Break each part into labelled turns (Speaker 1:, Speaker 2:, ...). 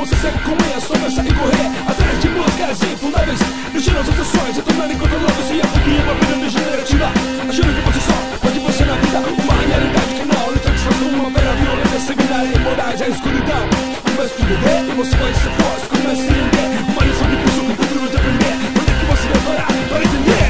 Speaker 1: você segue com meia, só pensa em correr atrás de músicas infundáveis, mexendo as suas ações e tornando incontrolável. Se a fobia, uma vida degenerativa, achando que você só pode você na vida. Uma realidade que não lhe transforma numa vera violenta, sanguinária e imortais. A escuridão começa a viver e você vai ser forte, começa a se render. Uma lição de curso que tudo de aprender. Onde é que você vai parar para entender?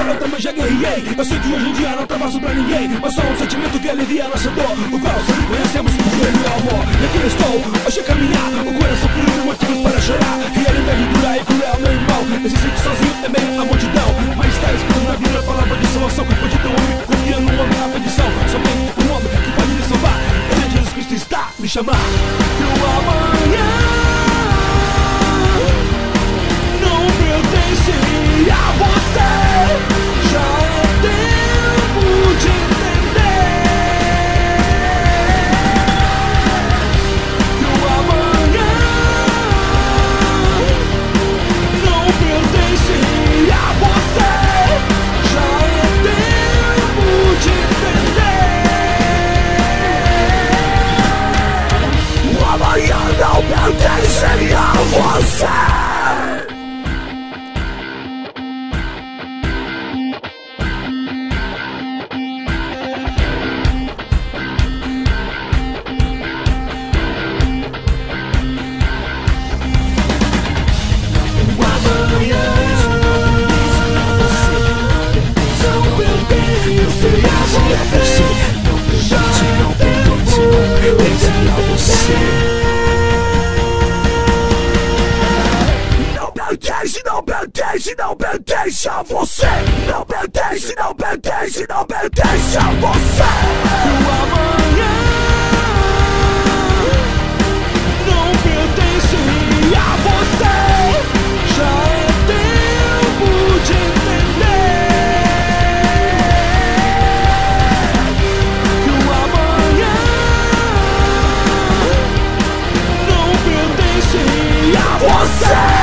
Speaker 1: Eu também já guerriei. Eu sei que hoje em dia não tá fácil pra ninguém, mas só um sentimento que alivia a nossa dor, o qual sempre conhecemos, ele é o amor. E aqui eu estou, hoje a caminhar, o coração fluindo, motivos para chorar. Realidade dura e cruel, meu irmão. Esse sente sozinho é meio a multidão, mas está escrito na Bíblia a palavra de salvação. Pode ter um homem confiando no homem na perdição, somente um homem que pode lhe salvar. Ele, Jesus Cristo, está me chamar. Que o amanhã não pertence a você. Já é tempo de entender que o amanhã não pertence a você. Já é tempo de entender. O amanhã não pertence a você. Não pertence a você. Não pertence, não pertence, não pertence a você. O amanhã não pertence a você. Já é tempo de entender que o amanhã não pertence a você.